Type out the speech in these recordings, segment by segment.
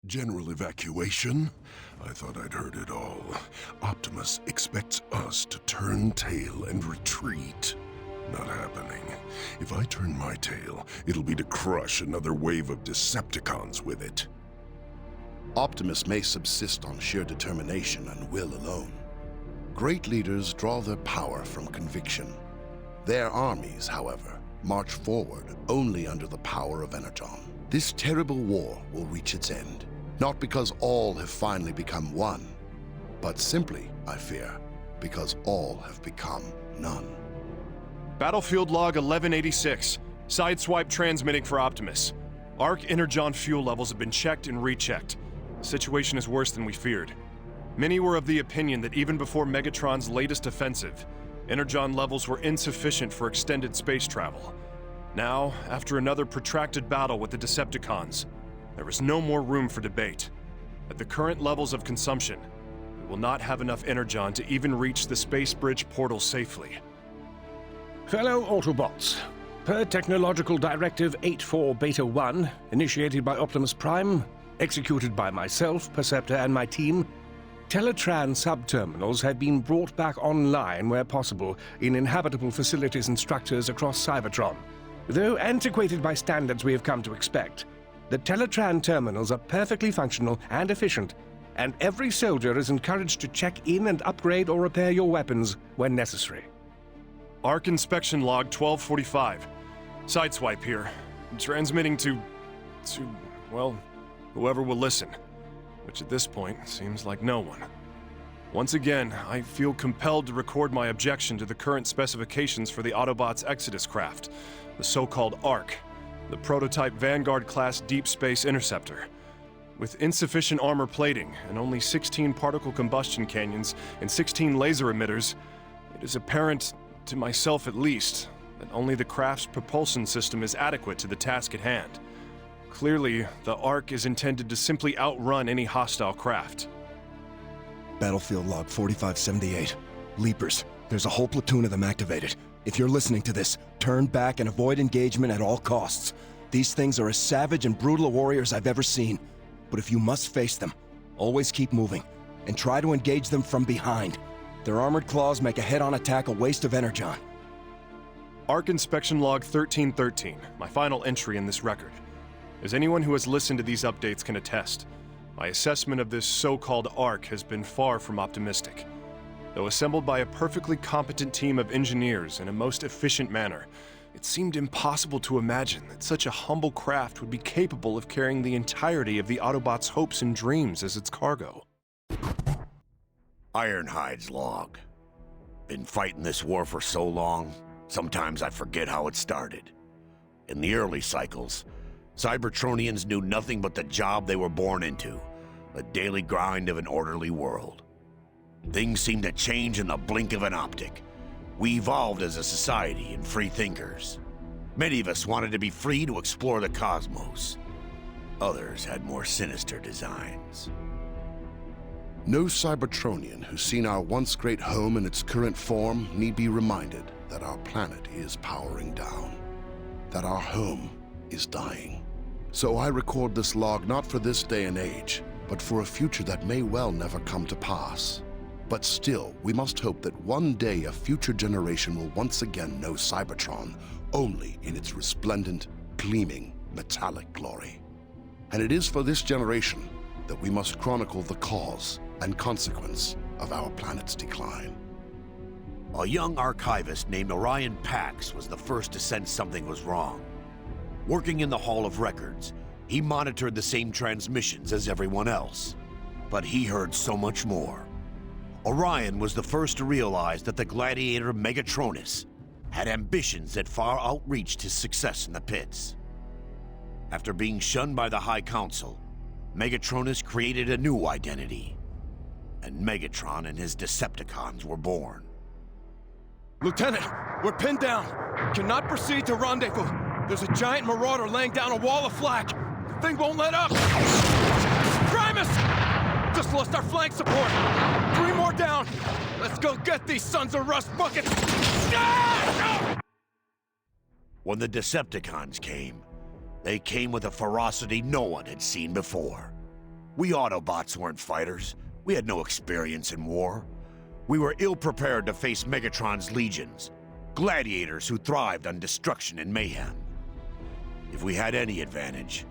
General evacuation? I thought I'd heard it all. Optimus expects us to turn tail and retreat. Not happening. If I turn my tail, it'll be to crush another wave of Decepticons with it. Optimus may subsist on sheer determination and will alone. Great leaders draw their power from conviction. Their armies, however, march forward only under the power of Energon. This terrible war will reach its end, not because all have finally become one, but simply, I fear, because all have become none. Battlefield log 1186. Sideswipe transmitting for Optimus. Arc Energon fuel levels have been checked and rechecked. The situation is worse than we feared. Many were of the opinion that even before Megatron's latest offensive, Energon levels were insufficient for extended space travel. Now, after another protracted battle with the Decepticons, there is no more room for debate. At the current levels of consumption, we will not have enough Energon to even reach the Space Bridge portal safely. Fellow Autobots, per Technological Directive 84 Beta 1, initiated by Optimus Prime, executed by myself, Perceptor, and my team, Teletran sub-terminals have been brought back online where possible in inhabitable facilities and structures across Cybertron. Though antiquated by standards we have come to expect, the Teletran terminals are perfectly functional and efficient, and every soldier is encouraged to check in and upgrade or repair your weapons when necessary. Arc inspection log 1245. Sideswipe here. Transmitting to, well, whoever will listen. Which at this point seems like no one. Once again, I feel compelled to record my objection to the current specifications for the Autobots' Exodus craft, the so-called ARC, the prototype Vanguard-class deep space interceptor. With insufficient armor plating and only 16 particle combustion canyons and 16 laser emitters, it is apparent, to myself at least, that only the craft's propulsion system is adequate to the task at hand. Clearly, the ARC is intended to simply outrun any hostile craft. Battlefield log 4578. Leapers. There's a whole platoon of them activated. If you're listening to this, turn back and avoid engagement at all costs. These things are as savage and brutal warriors I've ever seen. But if you must face them, always keep moving, and try to engage them from behind. Their armored claws make a head-on attack a waste of Energon. ARC inspection log 1313, my final entry in this record. As anyone who has listened to these updates can attest, my assessment of this so-called ARC has been far from optimistic. Though assembled by a perfectly competent team of engineers in a most efficient manner, it seemed impossible to imagine that such a humble craft would be capable of carrying the entirety of the Autobots' hopes and dreams as its cargo. Ironhide's log. Been fighting this war for so long, sometimes I forget how it started. In the early cycles, Cybertronians knew nothing but the job they were born into, the daily grind of an orderly world. Things seemed to change in the blink of an optic. We evolved as a society and free thinkers. Many of us wanted to be free to explore the cosmos. Others had more sinister designs. No Cybertronian who's seen our once great home in its current form need be reminded that our planet is powering down, that our home is dying. So I record this log not for this day and age, but for a future that may well never come to pass. But still, we must hope that one day a future generation will once again know Cybertron only in its resplendent, gleaming, metallic glory. And it is for this generation that we must chronicle the cause and consequence of our planet's decline. A young archivist named Orion Pax was the first to sense something was wrong. Working in the Hall of Records, he monitored the same transmissions as everyone else. But he heard so much more. Orion was the first to realize that the gladiator Megatronus had ambitions that far outreached his success in the pits. After being shunned by the High Council, Megatronus created a new identity. And Megatron and his Decepticons were born. Lieutenant, we're pinned down. Cannot proceed to rendezvous. There's a giant marauder laying down a wall of flak. The thing won't let up. Primus! Just lost our flank support. 3 more down. Let's go get these sons of rust buckets. When the Decepticons came, they came with a ferocity no one had seen before. We Autobots weren't fighters. We had no experience in war. We were ill-prepared to face Megatron's legions, gladiators who thrived on destruction and mayhem. If we had any advantage,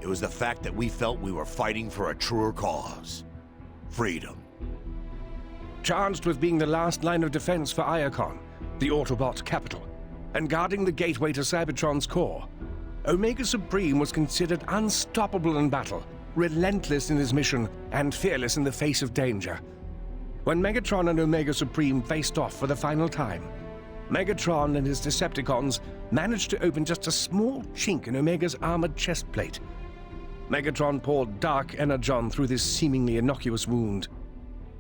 it was the fact that we felt we were fighting for a truer cause. Freedom. Charged with being the last line of defense for Iacon, the Autobot capital, and guarding the gateway to Cybertron's core, Omega Supreme was considered unstoppable in battle, relentless in his mission, and fearless in the face of danger. When Megatron and Omega Supreme faced off for the final time, Megatron and his Decepticons managed to open just a small chink in Omega's armored chest plate. Megatron poured dark energon through this seemingly innocuous wound.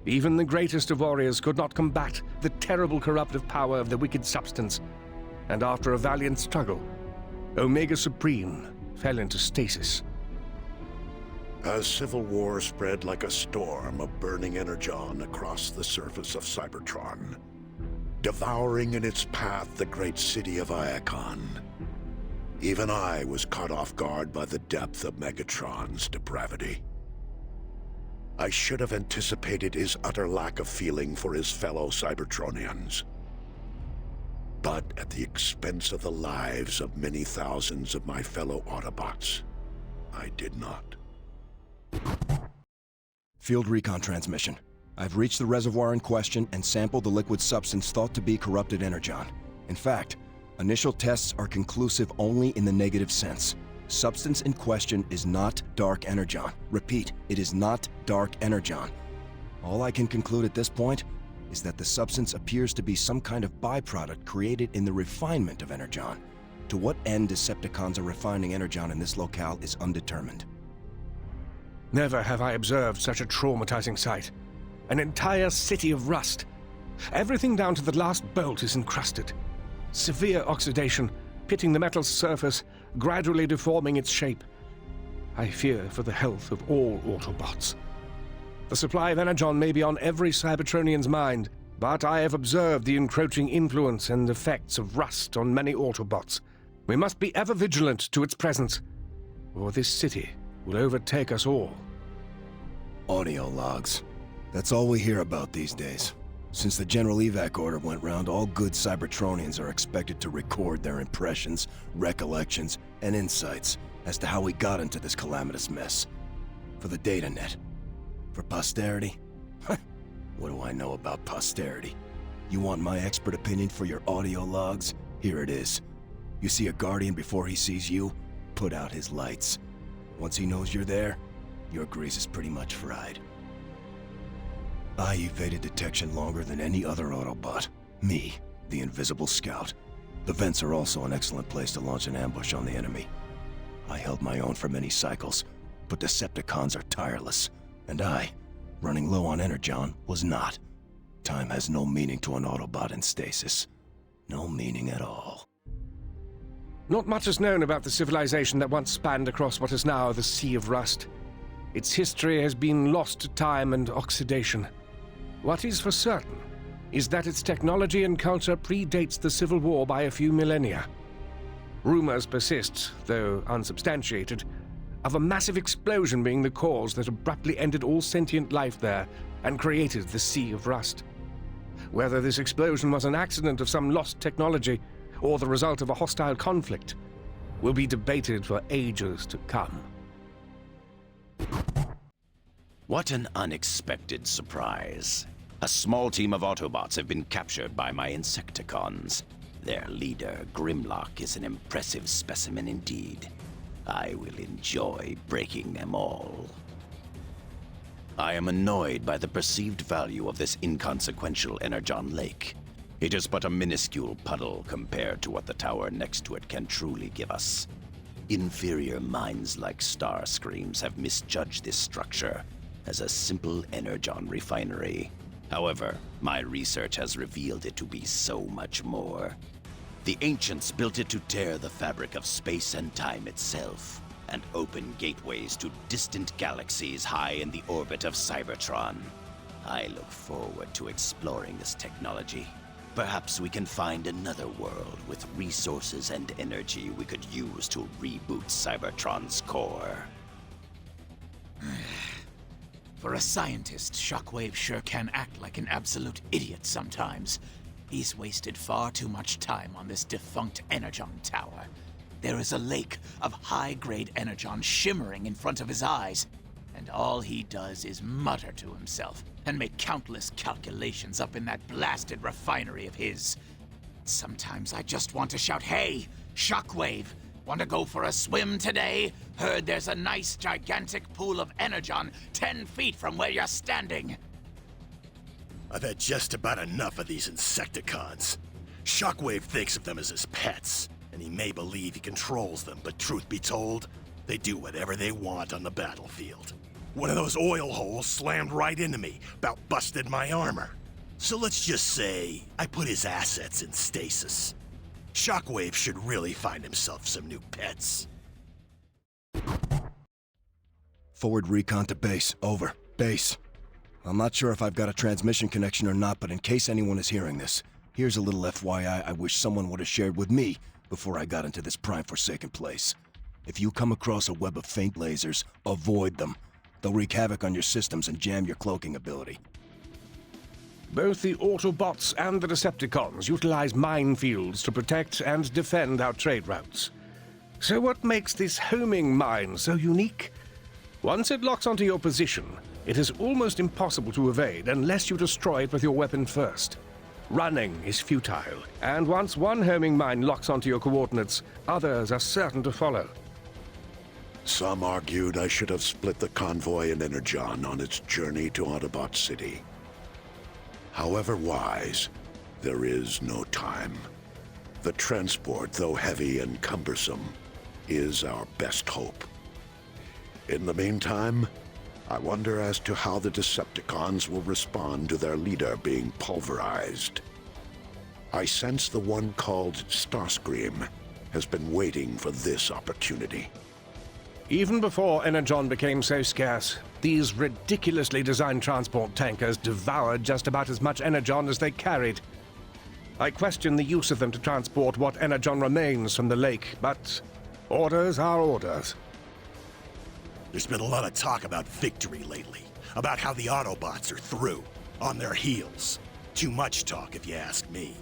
Even the greatest of warriors could not combat the terrible corruptive power of the wicked substance, and after a valiant struggle, Omega Supreme fell into stasis. As civil war spread like a storm of burning energon across the surface of Cybertron, devouring in its path the great city of Iacon, even I was caught off guard by the depth of Megatron's depravity. I should have anticipated his utter lack of feeling for his fellow Cybertronians. But at the expense of the lives of many thousands of my fellow Autobots, I did not. Field recon transmission. I've reached the reservoir in question and sampled the liquid substance thought to be corrupted energon. In fact, initial tests are conclusive only in the negative sense. Substance in question is not dark energon. Repeat, it is not dark energon. All I can conclude at this point is that the substance appears to be some kind of byproduct created in the refinement of energon. To what end Decepticons are refining energon in this locale is undetermined. Never have I observed such a traumatizing sight. An entire city of rust. Everything down to the last bolt is encrusted. Severe oxidation, pitting the metal's surface, gradually deforming its shape. I fear for the health of all Autobots. The supply of energon may be on every Cybertronian's mind, but I have observed the encroaching influence and effects of rust on many Autobots. We must be ever vigilant to its presence, or this city will overtake us all. Audio logs. That's all we hear about these days. Since the general evac order went round, all good Cybertronians are expected to record their impressions, recollections, and insights as to how we got into this calamitous mess. For the data net. For posterity? What do I know about posterity? You want my expert opinion for your audio logs? Here it is. You see a Guardian before he sees you? Put out his lights. Once he knows you're there, your grease is pretty much fried. I evaded detection longer than any other Autobot. Me, the Invisible Scout. The vents are also an excellent place to launch an ambush on the enemy. I held my own for many cycles, but Decepticons are tireless. And I, running low on energon, was not. Time has no meaning to an Autobot in stasis. No meaning at all. Not much is known about the civilization that once spanned across what is now the Sea of Rust. Its history has been lost to time and oxidation. What is for certain is that its technology and culture predates the Civil War by a few millennia. Rumors persist, though unsubstantiated, of a massive explosion being the cause that abruptly ended all sentient life there and created the Sea of Rust. Whether this explosion was an accident of some lost technology or the result of a hostile conflict will be debated for ages to come. What an unexpected surprise. A small team of Autobots have been captured by my Insecticons. Their leader, Grimlock, is an impressive specimen indeed. I will enjoy breaking them all. I am annoyed by the perceived value of this inconsequential Energon Lake. It is but a minuscule puddle compared to what the tower next to it can truly give us. Inferior minds like Starscreams have misjudged this structure as a simple Energon refinery. However, my research has revealed it to be so much more. The ancients built it to tear the fabric of space and time itself, and open gateways to distant galaxies high in the orbit of Cybertron. I look forward to exploring this technology. Perhaps we can find another world with resources and energy we could use to reboot Cybertron's core. For a scientist, Shockwave sure can act like an absolute idiot sometimes. He's wasted far too much time on this defunct Energon tower. There is a lake of high-grade Energon shimmering in front of his eyes, and all he does is mutter to himself and make countless calculations up in that blasted refinery of his. Sometimes I just want to shout, "Hey, Shockwave! Want to go for a swim today? Heard there's a nice gigantic pool of Energon 10 feet from where you're standing." I've had just about enough of these Insecticons. Shockwave thinks of them as his pets, and he may believe he controls them, but truth be told, they do whatever they want on the battlefield. One of those oil holes slammed right into me, about busted my armor. So let's just say I put his assets in stasis. Shockwave should really find himself some new pets. Forward recon to base. Over. Base. I'm not sure if I've got a transmission connection or not, but in case anyone is hearing this, here's a little FYI I wish someone would have shared with me before I got into this prime-forsaken place. If you come across a web of faint lasers, avoid them. They'll wreak havoc on your systems and jam your cloaking ability. Both the Autobots and the Decepticons utilize minefields to protect and defend our trade routes. So what makes this homing mine so unique? Once it locks onto your position, it is almost impossible to evade unless you destroy it with your weapon first. Running is futile, and once one homing mine locks onto your coordinates, others are certain to follow. Some argued I should have split the convoy in Energon on its journey to Autobot City. However wise, there is no time. The transport, though heavy and cumbersome, is our best hope. In the meantime, I wonder as to how the Decepticons will respond to their leader being pulverized. I sense the one called Starscream has been waiting for this opportunity. Even before Energon became so scarce, these ridiculously designed transport tankers devoured just about as much Energon as they carried. I question the use of them to transport what Energon remains from the lake, but orders are orders. There's been a lot of talk about victory lately, about how the Autobots are through, on their heels. Too much talk, if you ask me.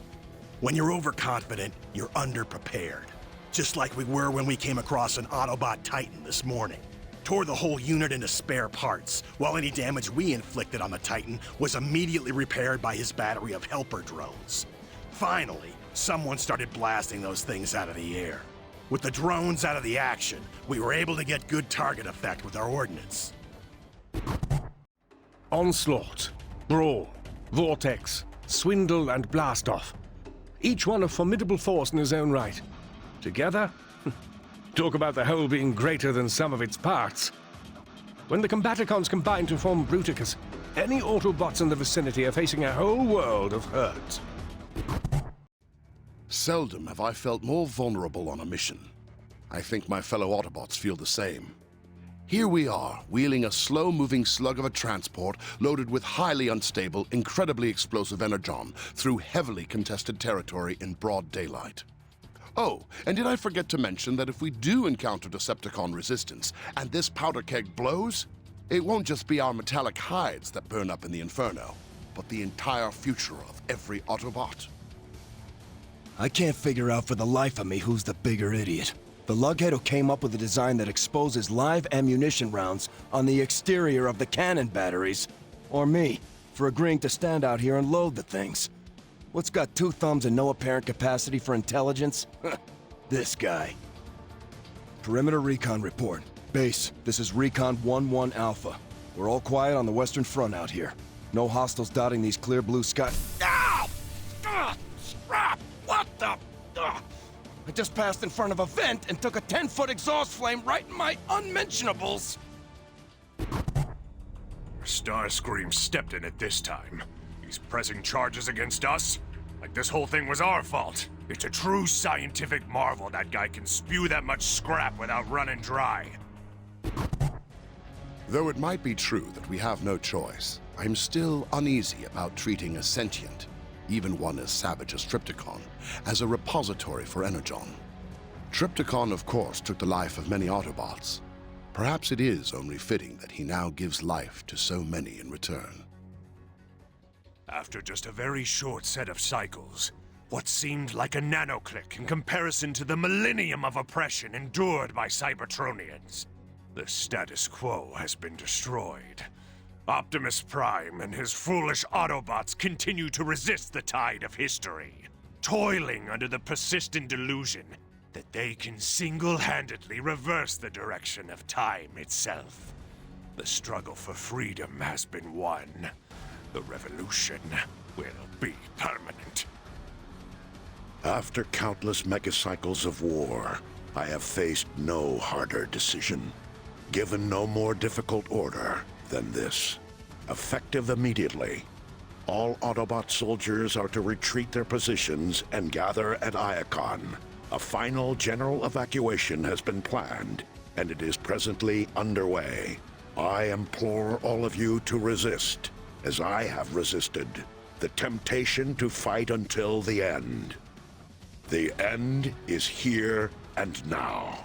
When you're overconfident, you're underprepared. Just like we were when we came across an Autobot Titan this morning. Tore the whole unit into spare parts, while any damage we inflicted on the Titan was immediately repaired by his battery of helper drones. Finally, someone started blasting those things out of the air. With the drones out of the action, we were able to get good target effect with our ordnance. Onslaught, Brawl, Vortex, Swindle, and Blastoff. Each one a formidable force in his own right. Together? Talk about the whole being greater than sum of its parts. When the Combaticons combine to form Bruticus, any Autobots in the vicinity are facing a whole world of hurt. Seldom have I felt more vulnerable on a mission. I think my fellow Autobots feel the same. Here we are, wheeling a slow-moving slug of a transport loaded with highly unstable, incredibly explosive energon through heavily contested territory in broad daylight. Oh, and did I forget to mention that if we do encounter Decepticon resistance, and this powder keg blows, it won't just be our metallic hides that burn up in the Inferno, but the entire future of every Autobot. I can't figure out for the life of me who's the bigger idiot. The lughead who came up with a design that exposes live ammunition rounds on the exterior of the cannon batteries, or me, for agreeing to stand out here and load the things. What's got two thumbs and no apparent capacity for intelligence? This guy. Perimeter Recon report. Base, this is Recon 1-1 Alpha. We're all quiet on the Western Front out here. No hostiles dotting these clear blue skies. Ow! Scrap! What the? I just passed in front of a vent and took a 10-foot exhaust flame right in my unmentionables! Starscream stepped in it this time. He's pressing charges against us? Like this whole thing was our fault. It's a true scientific marvel that guy can spew that much scrap without running dry. Though it might be true that we have no choice, I'm still uneasy about treating a sentient, even one as savage as Trypticon, as a repository for Energon. Trypticon, of course, took the life of many Autobots. Perhaps it is only fitting that he now gives life to so many in return. After just a very short set of cycles, what seemed like a nanoclick in comparison to the millennium of oppression endured by Cybertronians, the status quo has been destroyed. Optimus Prime and his foolish Autobots continue to resist the tide of history, toiling under the persistent delusion that they can single-handedly reverse the direction of time itself. The struggle for freedom has been won. The revolution will be permanent. After countless megacycles of war, I have faced no harder decision, given no more difficult order than this. Effective immediately, all Autobot soldiers are to retreat their positions and gather at Iacon. A final general evacuation has been planned, and it is presently underway. I implore all of you to resist, as I have resisted, the temptation to fight until the end. The end is here and now.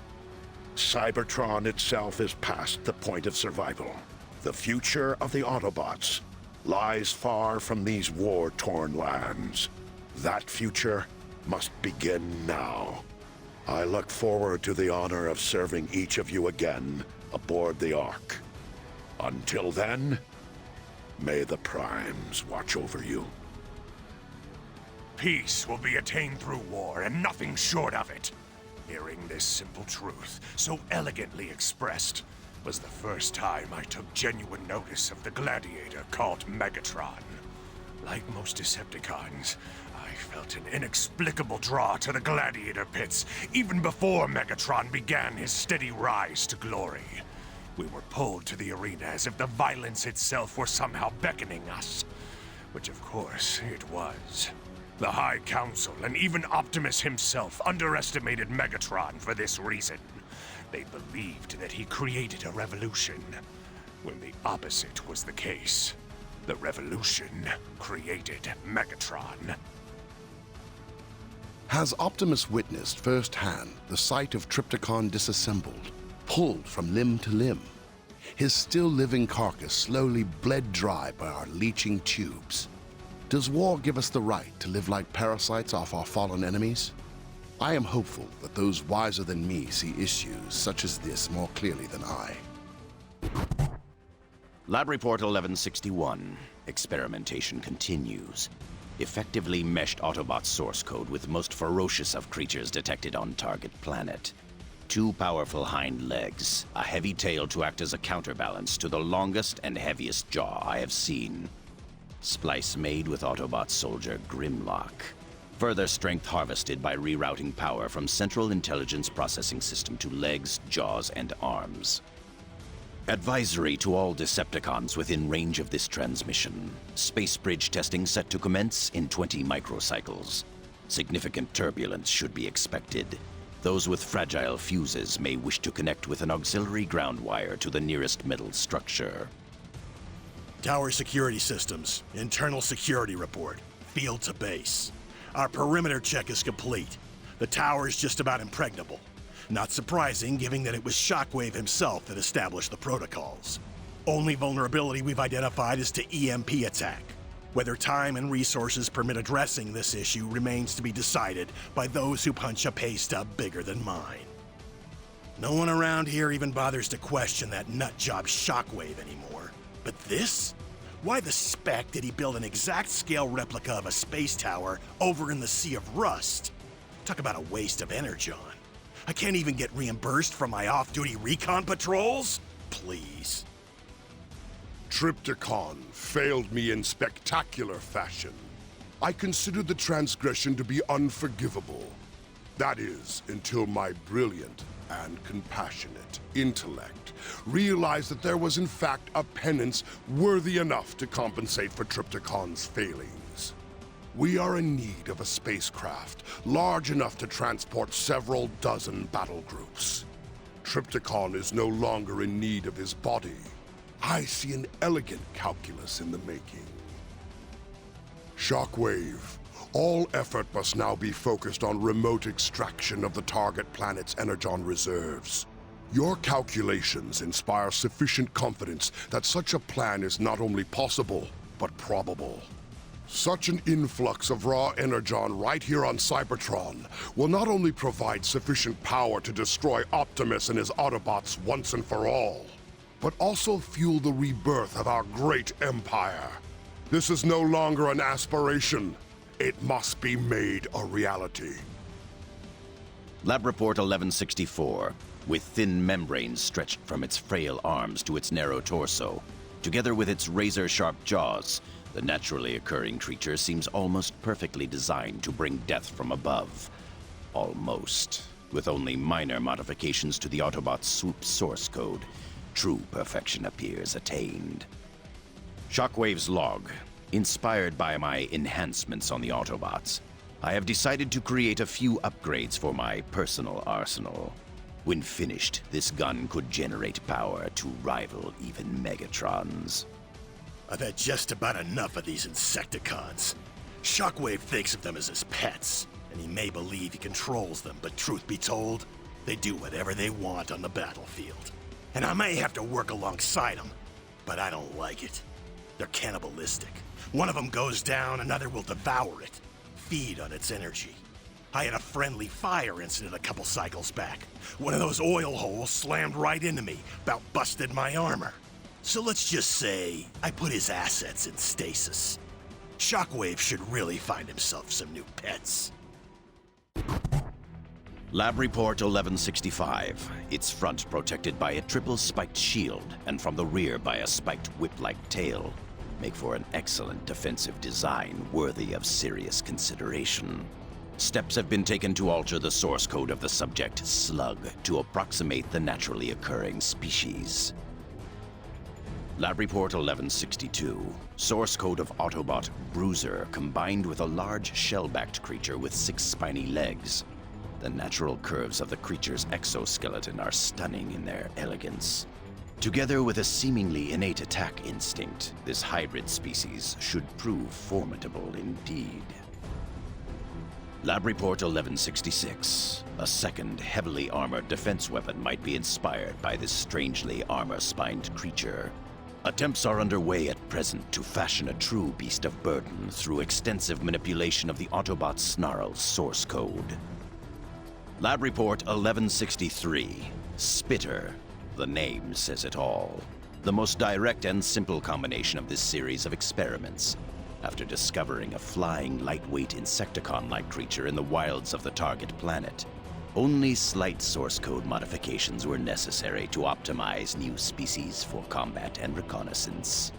Cybertron itself is past the point of survival. The future of the Autobots lies far from these war-torn lands. That future must begin now. I look forward to the honor of serving each of you again aboard the Ark. Until then, may the Primes watch over you. Peace will be attained through war, and nothing short of it. Hearing this simple truth, so elegantly expressed, was the first time I took genuine notice of the gladiator called Megatron. Like most Decepticons, I felt an inexplicable draw to the gladiator pits, even before Megatron began his steady rise to glory. We were pulled to the arena as if the violence itself were somehow beckoning us. Which of course it was. The High Council and even Optimus himself underestimated Megatron for this reason. They believed that he created a revolution, when the opposite was the case. The revolution created Megatron. Has Optimus witnessed firsthand the sight of Trypticon disassembled, pulled from limb to limb? His still-living carcass slowly bled dry by our leaching tubes. Does war give us the right to live like parasites off our fallen enemies? I am hopeful that those wiser than me see issues such as this more clearly than I. Lab Report 1161. Experimentation continues. Effectively meshed Autobot source code with the most ferocious of creatures detected on target planet. 2 powerful hind legs, a heavy tail to act as a counterbalance to the longest and heaviest jaw I have seen. Splice made with Autobot soldier Grimlock. Further strength harvested by rerouting power from Central Intelligence Processing System to legs, jaws, and arms. Advisory to all Decepticons within range of this transmission. Space bridge testing set to commence in 20 microcycles. Significant turbulence should be expected. Those with fragile fuses may wish to connect with an auxiliary ground wire to the nearest metal structure. Tower security systems, internal security report, field to base. Our perimeter check is complete. The tower is just about impregnable. Not surprising, given that it was Shockwave himself that established the protocols. Only vulnerability we've identified is to EMP attack. Whether time and resources permit addressing this issue remains to be decided by those who punch a pay stub bigger than mine. No one around here even bothers to question that nutjob Shockwave anymore. But this? Why the spec did he build an exact scale replica of a space tower over in the Sea of Rust? Talk about a waste of energon. I can't even get reimbursed from my off-duty recon patrols? Please. Trypticon failed me in spectacular fashion. I consider the transgression to be unforgivable. That is, until my brilliant and compassionate intellect realized that there was in fact a penance worthy enough to compensate for Trypticon's failings. We are in need of a spacecraft large enough to transport several dozen battle groups. Trypticon is no longer in need of his body. I see an elegant calculus in the making. Shockwave, all effort must now be focused on remote extraction of the target planet's energon reserves. Your calculations inspire sufficient confidence that such a plan is not only possible, but probable. Such an influx of raw energon right here on Cybertron will not only provide sufficient power to destroy Optimus and his Autobots once and for all, but also fuel the rebirth of our great empire. This is no longer an aspiration. It must be made a reality. Lab Report 1164, with thin membranes stretched from its frail arms to its narrow torso, together with its razor-sharp jaws, the naturally occurring creature seems almost perfectly designed to bring death from above. Almost. With only minor modifications to the Autobot's swoop source code, true perfection appears attained. Shockwave's log. Inspired by my enhancements on the Autobots, I have decided to create a few upgrades for my personal arsenal. When finished, this gun could generate power to rival even Megatron's. I've had just about enough of these Insecticons. Shockwave thinks of them as his pets, and he may believe he controls them, but truth be told, they do whatever they want on the battlefield. And I may have to work alongside them, but I don't like it. They're cannibalistic. One of them goes down, another will devour it, feed on its energy. I had a friendly fire incident a couple cycles back. One of those oil holes slammed right into me, about busted my armor. So let's just say I put his assets in stasis. Shockwave should really find himself some new pets. Lab Report 1165. Its front protected by a triple spiked shield, and from the rear by a spiked whip-like tail, make for an excellent defensive design worthy of serious consideration. Steps have been taken to alter the source code of the subject, Slug, to approximate the naturally occurring species. Lab Report 1162. Source code of Autobot Bruiser combined with a large shell-backed creature with 6 spiny legs. The natural curves of the creature's exoskeleton are stunning in their elegance. Together with a seemingly innate attack instinct, this hybrid species should prove formidable indeed. Lab Report 1166. A second heavily armored defense weapon might be inspired by this strangely armor-spined creature. Attempts are underway at present to fashion a true beast of burden through extensive manipulation of the Autobot Snarl's source code. Lab Report 1163. Spitter. The name says it all. The most direct and simple combination of this series of experiments. After discovering a flying, lightweight Insecticon-like creature in the wilds of the target planet, only slight source code modifications were necessary to optimize new species for combat and reconnaissance.